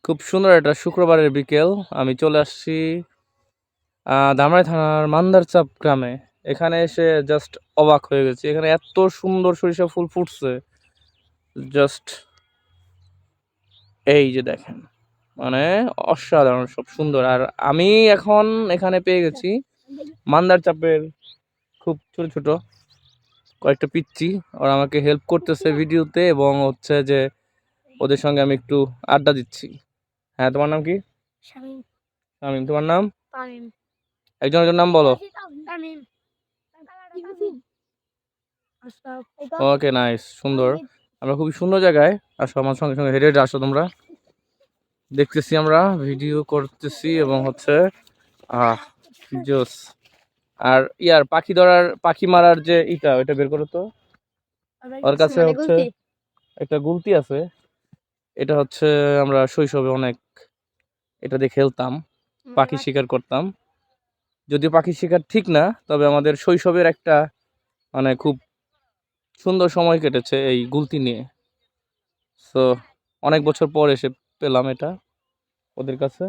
খুব সুন্দর একটা শুক্রবারের বিকেল। আমি চলে আসছি ধামরাই থানার মান্দারচাপ গ্রামে। এখানে এসে জাস্ট অবাক হয়ে গেছি, এখানে এত সুন্দর সরিষা ফুল ফুটছে। জাস্ট এই যে দেখেন, মানে অসাধারণ সব সুন্দর। আর আমি এখন এখানে পেয়ে গেছি মান্দারচাপের খুব ছোট ছোট কয়েকটা পিচ্চি। ওরা আমাকে হেল্প করতেছে ভিডিওতে, এবং হচ্ছে যে ওদের সঙ্গে আমি একটু আড্ডা দিচ্ছি। হ্যাঁ, তোমার নাম কি? শামীম। শামীম, তোমার নাম? তামিম। একজনের নাম বলো। তামিম। ওকে, নাইস, সুন্দর। আমরা খুবই সুন্দর জায়গায়। আসো আমার সঙ্গে সঙ্গে, হেঁটে হেঁটে আসো তোমরা। দেখতেছি, আমরা ভিডিও করতেছি এবং হচ্ছে আহ জোস। আর ইয়ার পাখি মারার যে ওইটা বের করো তো। ওর কাছে হচ্ছে একটা গুলতি আছে। এটা হচ্ছে আমরা শৈশবে অনেক এটা দিয়ে খেলতাম, পাখি শিকার করতাম। যদিও পাখি শিকার ঠিক না, তবে আমাদের শৈশবের একটা মানে খুব সুন্দর সময় কেটেছে এই গুলতি নিয়ে। সো অনেক বছর পর এসে পেলাম এটা ওদের কাছে।